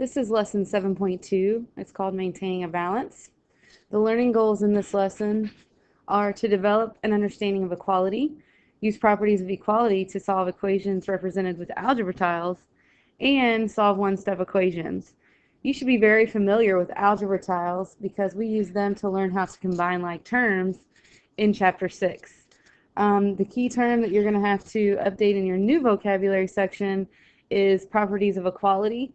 This is lesson 7.2. It's called Maintaining a Balance. The learning goals in this lesson are to develop an understanding of equality, use properties of equality to solve equations represented with algebra tiles, and solve one-step equations. You should be very familiar with algebra tiles because we use them to learn how to combine like terms in Chapter 6. The key term that you're going to have to update in your new vocabulary section is properties of equality.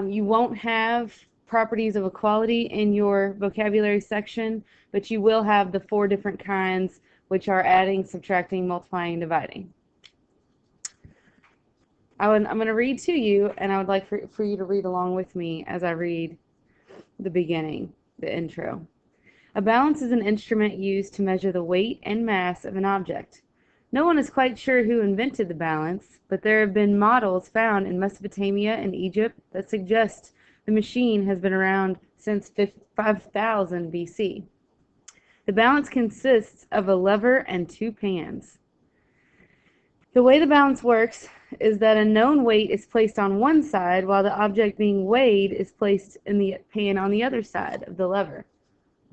You won't have properties of equality in your vocabulary section, but you will have the 4 different kinds, which are adding, subtracting, multiplying, and dividing. I'm going to read to you, and I would like for you to read along with me as I read the beginning, the intro. A balance is an instrument used to measure the weight and mass of an object. No one is quite sure who invented the balance, but there have been models found in Mesopotamia and Egypt that suggest the machine has been around since 5000 BC. The balance consists of a lever and 2 pans. The way the balance works is that a known weight is placed on one side while the object being weighed is placed in the pan on the other side of the lever.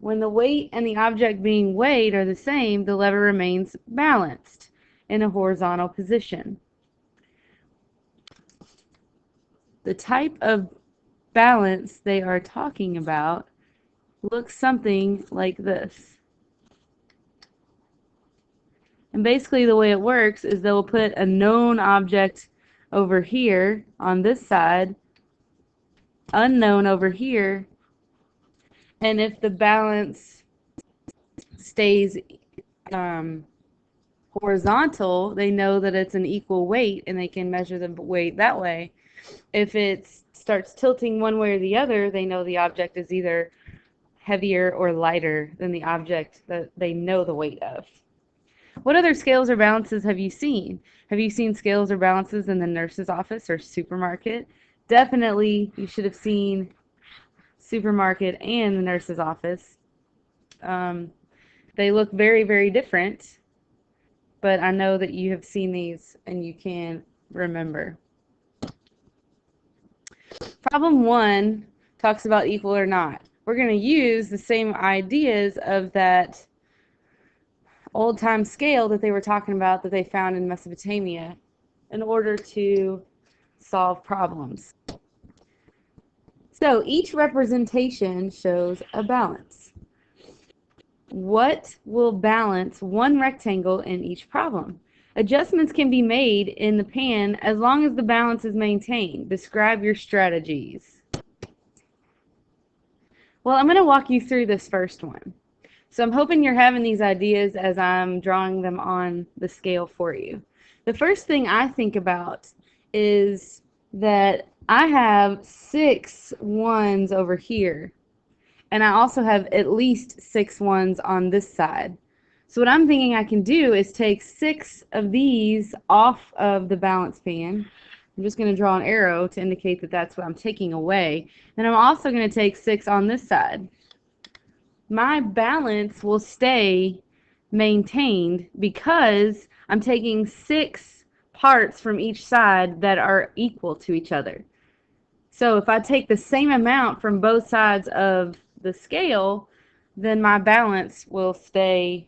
When the weight and the object being weighed are the same, the lever remains balanced in a horizontal position. The type of balance they are talking about looks something like this. And basically the way it works is they'll put a known object over here on this side, unknown over here, and if the balance stays horizontal, they know that it's an equal weight and they can measure the weight that way. If it starts tilting one way or the other, they know the object is either heavier or lighter than the object that they know the weight of. What other scales or balances have you seen? Have you seen scales or balances in the nurse's office or supermarket? Definitely you should have seen supermarket and the nurse's office. They look very, very different, but I know that you have seen these and you can remember. Problem 1 talks about equal or not. We're going to use the same ideas of that old-time scale that they were talking about that they found in Mesopotamia in order to solve problems. So each representation shows a balance. What will balance one rectangle in each problem? Adjustments can be made in the pan as long as the balance is maintained. Describe your strategies. Well, I'm going to walk you through this first one. So I'm hoping you're having these ideas as I'm drawing them on the scale for you. The first thing I think about is that I have 6 ones over here, and I also have at least 6 ones on this side. So what I'm thinking I can do is take 6 of these off of the balance pan. I'm just going to draw an arrow to indicate that that's what I'm taking away. And I'm also going to take 6 on this side. My balance will stay maintained because I'm taking 6 parts from each side that are equal to each other. So if I take the same amount from both sides of the scale, then my balance will stay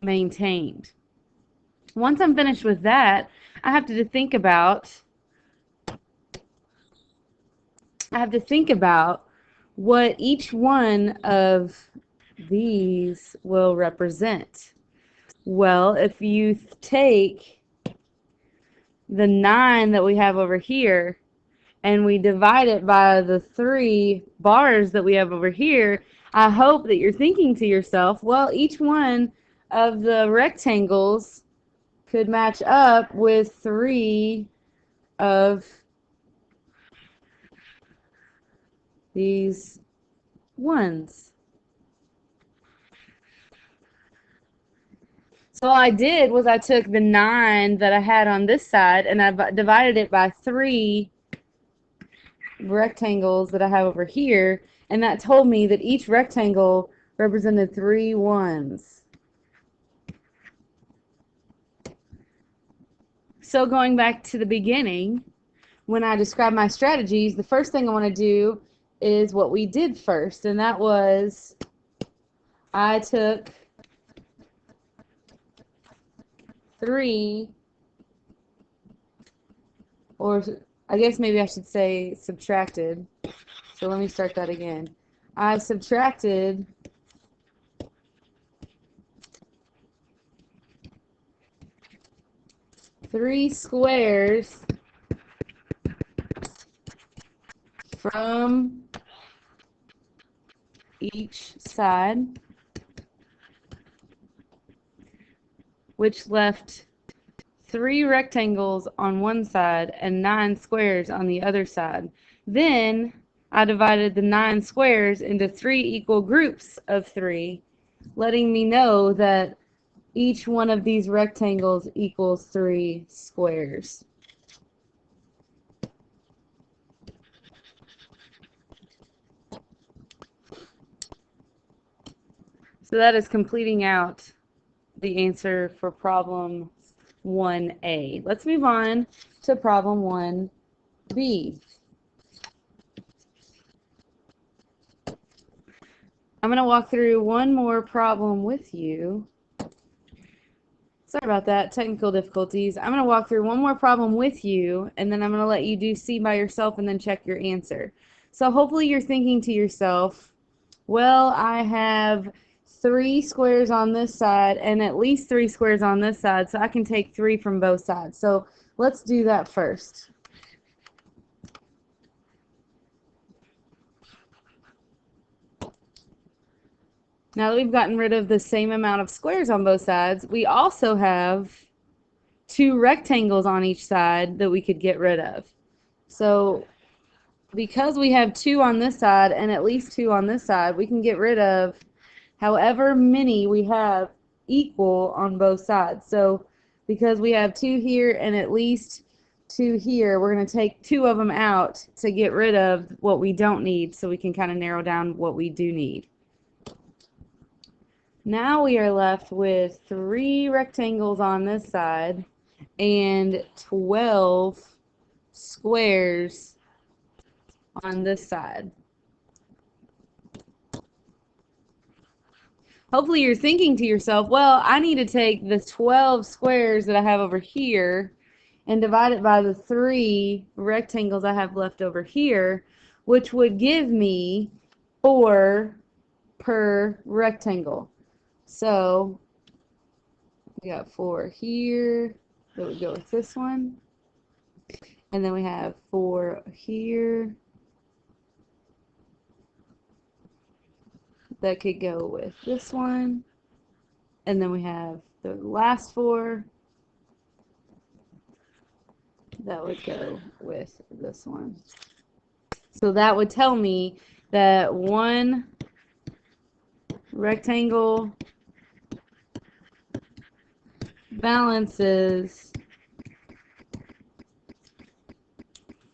maintained. Once I'm finished with that, I have to think about what each one of these will represent. Well, if you take the 9 that we have over here and we divide it by the 3 bars that we have over here, I hope that you're thinking to yourself, well, each one of the rectangles could match up with 3 of these ones. So all I did was I took the 9 that I had on this side and I divided it by 3 rectangles that I have over here, and that told me that each rectangle represented 3 ones. So going back to the beginning, when I describe my strategies, the first thing I want to do is what we did first, and that was I took 3, or I guess maybe I should say subtracted. So let me start that again. I subtracted 3 squares from each side, which left 3 rectangles on one side and 9 squares on the other side. Then I divided the 9 squares into 3 equal groups of 3, letting me know that each one of these rectangles equals 3 squares. So that is completing out the answer for problem 1A. Let's move on to problem 1B. I'm going to walk through one more problem with you. Sorry about that, technical difficulties. I'm going to walk through one more problem with you, and then I'm going to let you do C by yourself and then check your answer. So hopefully you're thinking to yourself, well, I have 3 squares on this side and at least 3 squares on this side, so I can take 3 from both sides. So let's do that first. Now that we've gotten rid of the same amount of squares on both sides, we also have 2 rectangles on each side that we could get rid of. So because we have 2 on this side and at least 2 on this side, we can get rid of however many we have equal on both sides. So because we have 2 here and at least 2 here, we're going to take 2 of them out to get rid of what we don't need, so we can kind of narrow down what we do need. Now we are left with 3 rectangles on this side and 12 squares on this side. Hopefully you're thinking to yourself, well, I need to take the 12 squares that I have over here and divide it by the 3 rectangles I have left over here, which would give me 4 per rectangle. So we got 4 here that would go with this one, and then we have 4 here that could go with this one, and then we have the last 4 that would go with this one. So that would tell me that one rectangle balances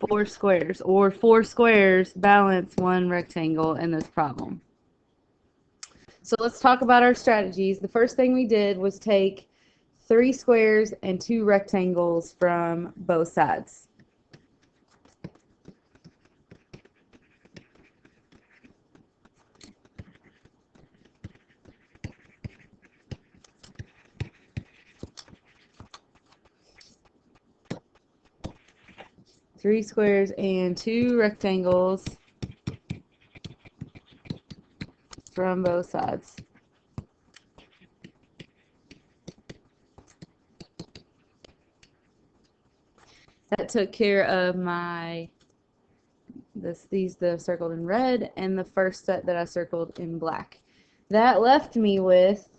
4 squares, or 4 squares balance one rectangle in this problem. So let's talk about our strategies. The first thing we did was take 3 squares and 2 rectangles from both sides. Three squares and 2 rectangles from both sides. That took care of my these that I've circled in red and the first set that I circled in black. That left me with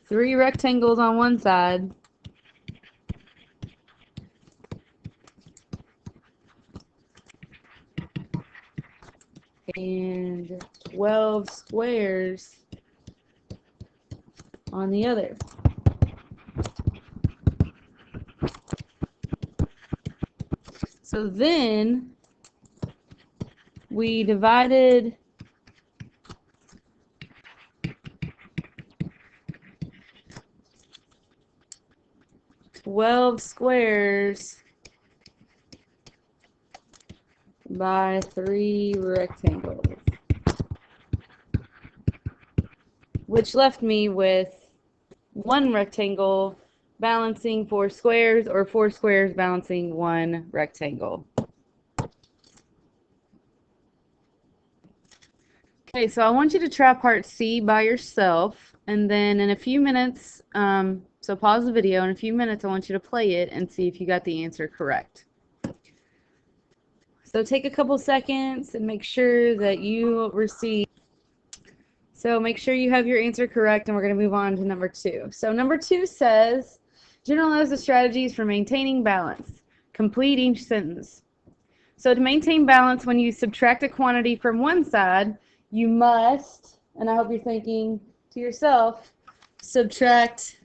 3 rectangles on one side and 12 squares on the other. So then we divided 12 squares by 3 rectangles, which left me with 1 rectangle balancing 4 squares, or 4 squares balancing 1 rectangle. Okay, so I want you to try part C by yourself, and then in a few minutes, so pause the video. In a few minutes, I want you to play it and see if you got the answer correct. So take a couple seconds and make sure that you receive. So make sure you have your answer correct, and we're going to move on to number 2. So number 2 says, generalize the strategies for maintaining balance. Complete each sentence. So to maintain balance, when you subtract a quantity from one side, you must, and I hope you're thinking to yourself, subtract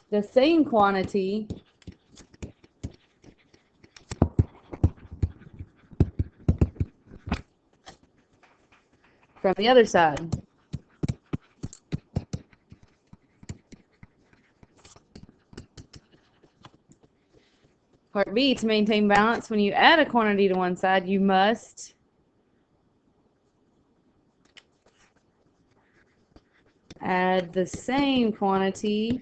the same quantity from the other side. Part B, to maintain balance, when you add a quantity to one side, you must add the same quantity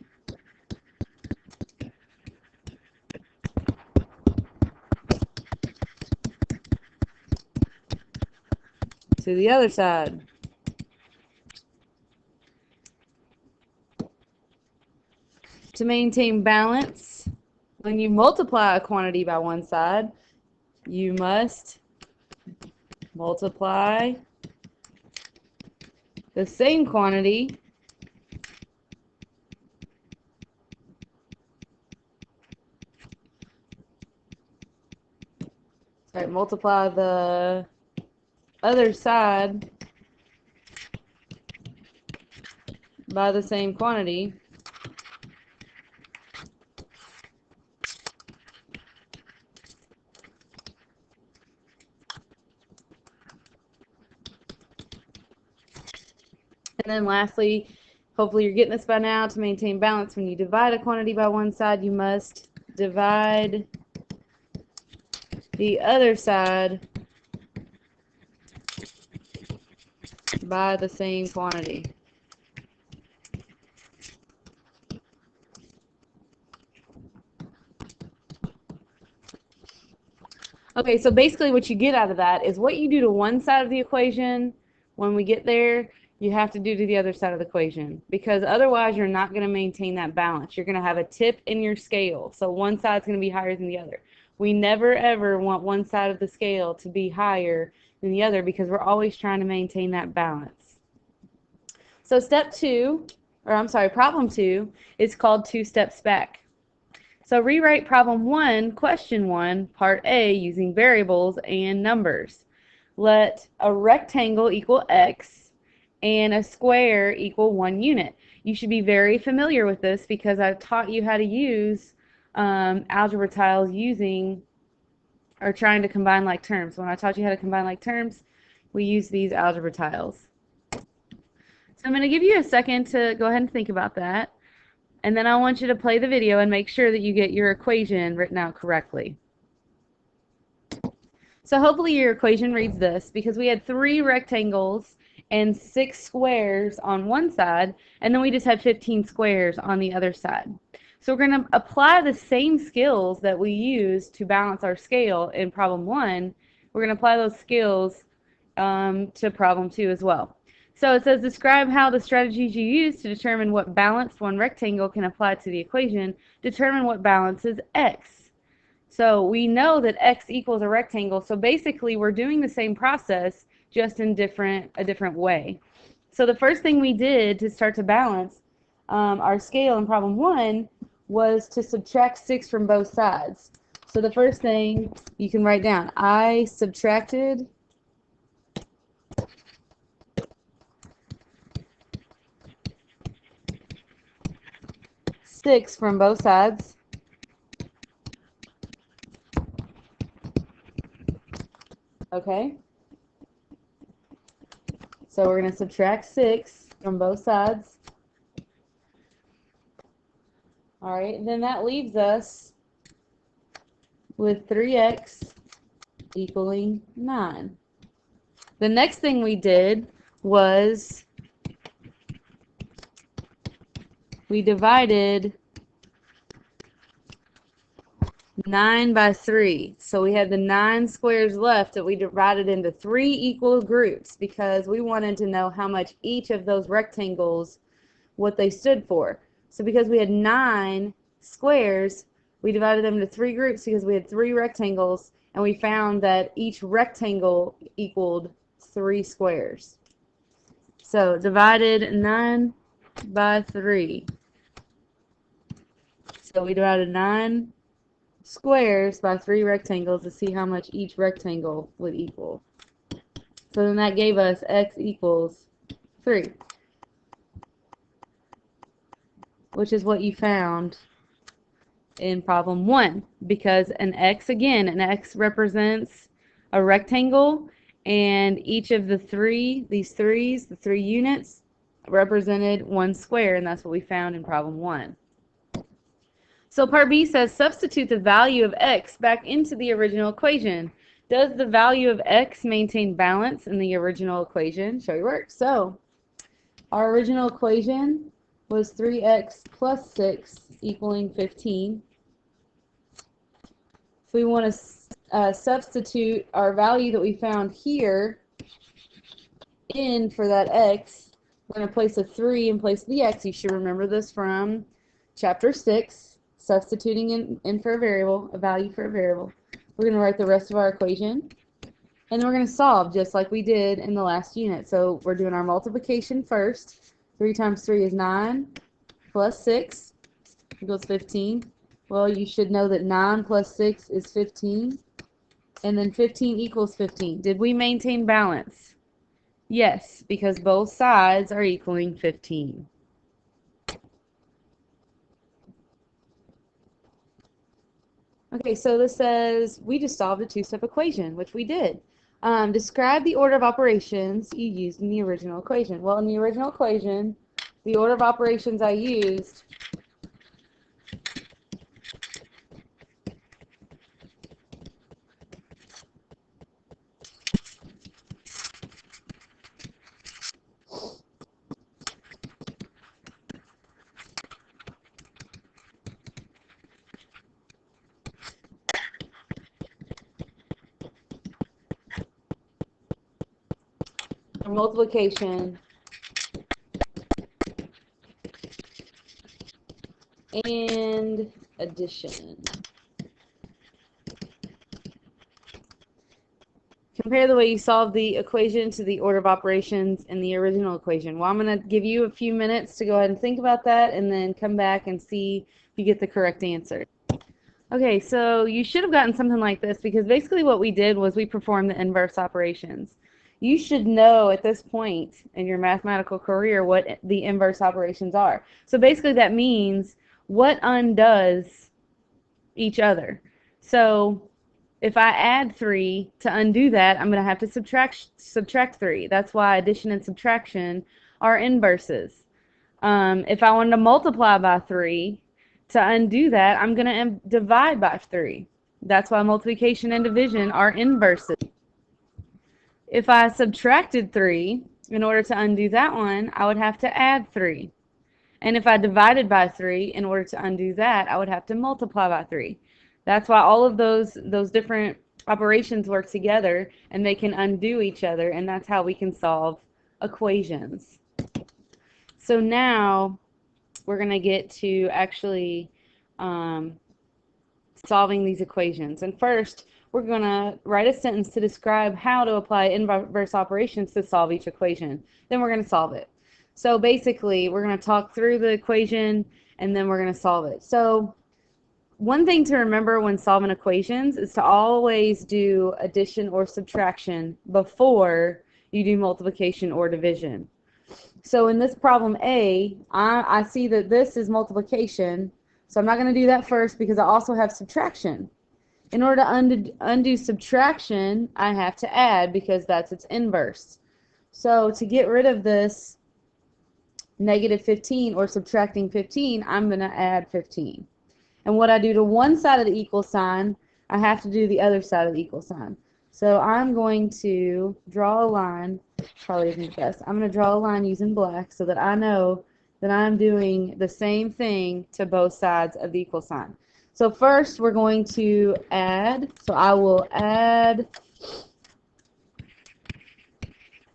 to the other side. To maintain balance, when you multiply a quantity by one side, you must multiply the same quantity multiply the other side by the same quantity. And then lastly, hopefully you're getting this by now, to maintain balance, when you divide a quantity by one side, you must divide the other side by the same quantity. Okay, so basically what you get out of that is what you do to one side of the equation, when we get there, you have to do to the other side of the equation, because otherwise you're not going to maintain that balance. You're going to have a tip in your scale, so one side's going to be higher than the other. We never ever want one side of the scale to be higher than the other, because we're always trying to maintain that balance. So problem 2 is called 2 steps back. So rewrite problem 1, question 1, part A, using variables and numbers. Let a rectangle equal x and a square equal 1 unit. You should be very familiar with this, because I've taught you how to use algebra tiles using, or trying to combine like terms. When I taught you how to combine like terms, we use these algebra tiles. So I'm going to give you a second to go ahead and think about that. And then I want you to play the video and make sure that you get your equation written out correctly. So hopefully your equation reads this, because we had 3 rectangles and 6 squares on one side, and then we just had 15 squares on the other side. So we're going to apply the same skills that we used to balance our scale in problem 1. We're going to apply those skills to problem 2 as well. So it says, describe how the strategies you use to determine what balanced one rectangle can apply to the equation. Determine what balances x. So we know that x equals a rectangle, so basically we're doing the same process, just in a different way. So the first thing we did to start to balance our scale in problem 1 was to subtract 6 from both sides. So the first thing you can write down, I subtracted 6 from both sides. Okay. So we're going to subtract 6 from both sides. All right, then that leaves us with 3x equaling 9. The next thing we did was we divided 9 by 3. So we had the 9 squares left that we divided into 3 equal groups because we wanted to know how much each of those rectangles, what they stood for. So because we had 9 squares, we divided them into 3 groups because we had 3 rectangles, and we found that each rectangle equaled 3 squares. So divided 9 by 3. So we divided 9 squares by 3 rectangles to see how much each rectangle would equal. So then that gave us x equals 3, which is what you found in problem 1, because an x represents a rectangle, and each of the the 3 units represented 1 square, and that's what we found in problem 1. So part B says substitute the value of x back into the original equation. Does the value of x maintain balance in the original equation? Show your work. So our original equation was 3x plus 6 equaling 15. If we want to substitute our value that we found here in for that x, we're going to place a 3 in place of the x. You should remember this from chapter 6. Substituting in for a variable, a value for a variable. We're going to write the rest of our equation, and then we're going to solve just like we did in the last unit. So we're doing our multiplication first. 3 times 3 is 9, plus 6 equals 15. Well, you should know that 9 plus 6 is 15, and then 15 equals 15. Did we maintain balance? Yes, because both sides are equaling 15. Okay, so this says we just solved a two-step equation, which we did. Describe the order of operations you used in the original equation. Well, in the original equation, the order of operations I used for multiplication and addition. Compare the way you solve the equation to the order of operations in the original equation. Well, I'm going to give you a few minutes to go ahead and think about that and then come back and see if you get the correct answer. Okay, so you should have gotten something like this because basically what we did was we performed the inverse operations. You should know at this point in your mathematical career what the inverse operations are. So basically that means what undoes each other. So if I add 3 to undo that, I'm going to have to subtract 3. That's why addition and subtraction are inverses. If I wanted to multiply by 3, to undo that, I'm going to divide by 3. That's why multiplication and division are inverses. If I subtracted 3, in order to undo that one, I would have to add 3. And if I divided by 3, in order to undo that, I would have to multiply by 3. That's why all of those different operations work together, and they can undo each other, and that's how we can solve equations. So now we're going to get to actually solving these equations. And first, we're going to write a sentence to describe how to apply inverse operations to solve each equation. Then we're going to solve it. So basically, we're going to talk through the equation, and then we're going to solve it. So one thing to remember when solving equations is to always do addition or subtraction before you do multiplication or division. So in this problem A, I see that this is multiplication, so I'm not going to do that first because I also have subtraction. In order to undo subtraction, I have to add because that's its inverse. So to get rid of this negative 15 or subtracting 15, I'm going to add 15. And what I do to one side of the equal sign, I have to do the other side of the equal sign. So I'm going to draw a line, probably isn't the best. I'm going to draw a line using black so that I know that I'm doing the same thing to both sides of the equal sign. So first we're going to add, so I will add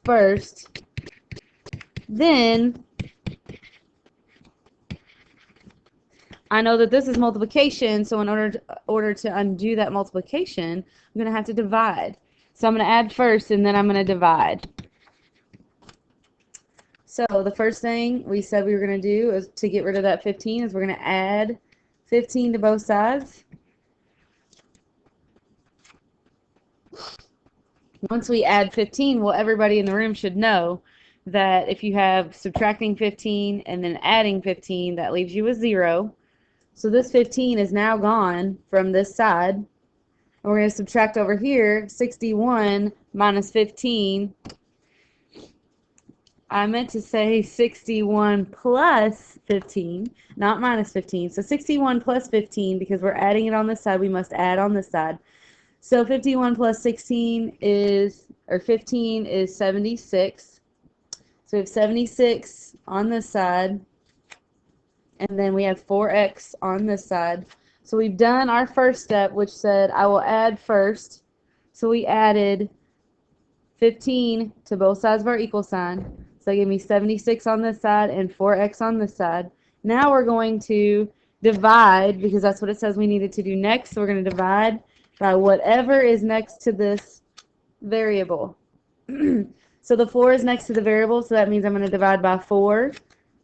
first, then I know that this is multiplication, so in order to undo that multiplication, I'm going to have to divide. So I'm going to add first, and then I'm going to divide. So the first thing we said we were going to do is to get rid of that 15 is we're going to add 15 to both sides. Once we add 15, well, everybody in the room should know that if you have subtracting 15 and then adding 15, that leaves you with 0. So this 15 is now gone from this side. And we're going to subtract over here 61 minus 15. I meant to say 61 plus 15, not minus 15. So 61 plus 15, because we're adding it on this side, we must add on this side. So 51 plus 16 is, or 15 is 76. So we have 76 on this side, and then we have 4x on this side. So we've done our first step, which said I will add first. So we added 15 to both sides of our equal sign. So that gave me 76 on this side and 4x on this side. Now we're going to divide, because that's what it says we needed to do next. So we're going to divide by whatever is next to this variable. So the 4 is next to the variable, so that means I'm going to divide by 4.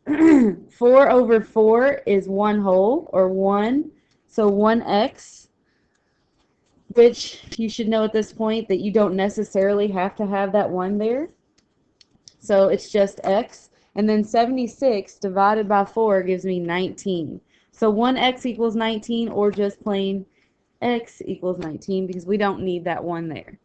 4 over 4 is 1 whole, or 1. So 1x, which you should know at this point that you don't necessarily have to have that 1 there. So it's just x. And then 76 divided by 4 gives me 19. So 1x equals 19, or just plain x equals 19, because we don't need that 1 there.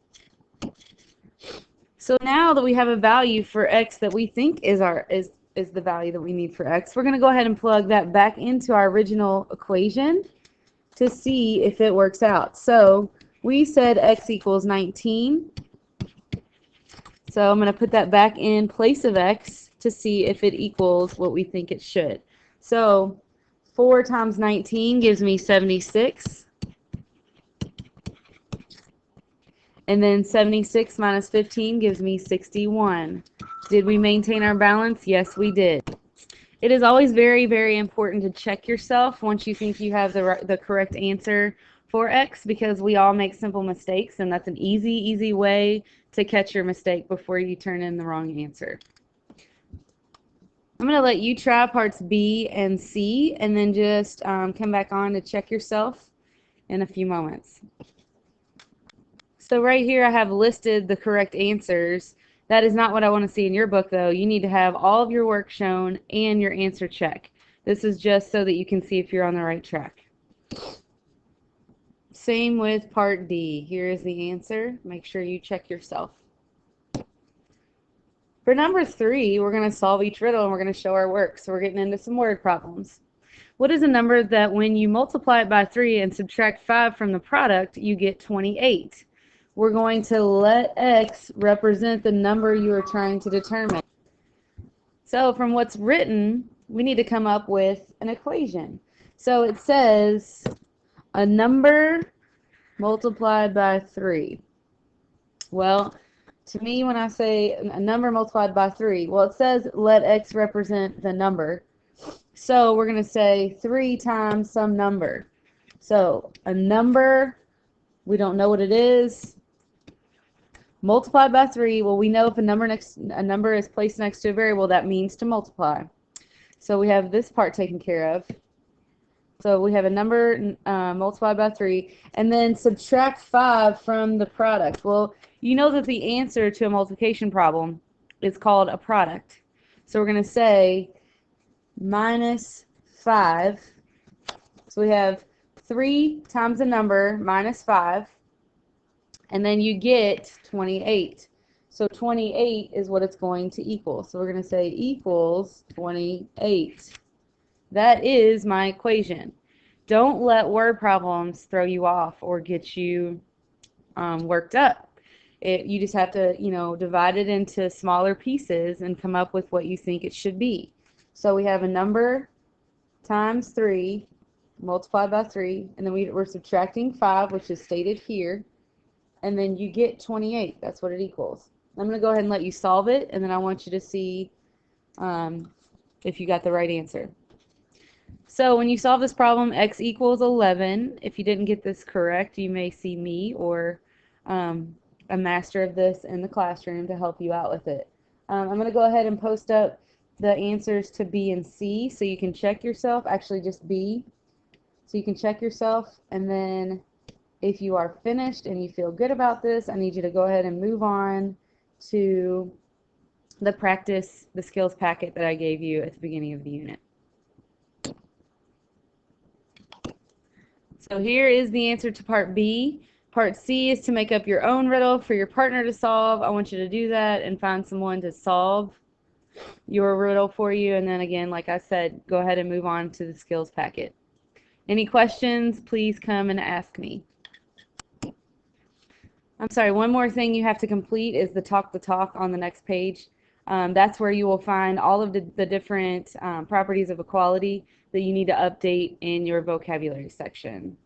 So now that we have a value for x that we think is the value that we need for x, we're going to go ahead and plug that back into our original equation to see if it works out. So we said x equals 19. So I'm going to put that back in place of x to see if it equals what we think it should. So 4 times 19 gives me 76. And then 76 minus 15 gives me 61. Did we maintain our balance? Yes, we did. It is always very, very important to check yourself once you think you have the correct answer for x, because we all make simple mistakes, and that's an easy way to catch your mistake before you turn in the wrong answer. I'm going to let you try parts B and C, and then just come back on to check yourself in a few moments. So right here I have listed the correct answers. That is not what I want to see in your book, though. You need to have all of your work shown and your answer check. This is just so that you can see if you're on the right track. Same with part D. Here is the answer. Make sure you check yourself. For number 3, we're going to solve each riddle and we're going to show our work. So we're getting into some word problems. What is a number that when you multiply it by 3 and subtract 5 from the product, you get 28? We're going to let x represent the number you are trying to determine. So from what's written, we need to come up with an equation. So it says a number multiplied by 3. Well, to me, when I say a number multiplied by 3, well, it says let x represent the number. So we're going to say 3 times some number. So a number, we don't know what it is, multiplied by 3. Well, we know if a number is placed next to a variable, that means to multiply. So we have this part taken care of. So we have a number multiplied by 3, and then subtract 5 from the product. Well, you know that the answer to a multiplication problem is called a product. So we're going to say minus 5. So we have 3 times a number minus 5, and then you get 28. So 28 is what it's going to equal. So we're going to say equals 28. That is my equation. Don't let word problems throw you off or get you worked up. You just have to, divide it into smaller pieces and come up with what you think it should be. So we have a number times 3 multiplied by 3, and then we're subtracting 5, which is stated here, and then you get 28. That's what it equals. I'm going to go ahead and let you solve it, and then I want you to see if you got the right answer. So when you solve this problem, x equals 11. If you didn't get this correct, you may see me or a master of this in the classroom to help you out with it. I'm going to go ahead and post up the answers to B and C so you can check yourself. Actually, just B. So you can check yourself, and then if you are finished and you feel good about this, I need you to go ahead and move on to the skills packet that I gave you at the beginning of the unit. So here is the answer to part B. Part C is to make up your own riddle for your partner to solve. I want you to do that and find someone to solve your riddle for you. And then again, like I said, go ahead and move on to the skills packet. Any questions, please come and ask me. I'm sorry, one more thing you have to complete is the talk the talk on the next page. That's where you will find all of the different properties of equality that you need to update in your vocabulary section.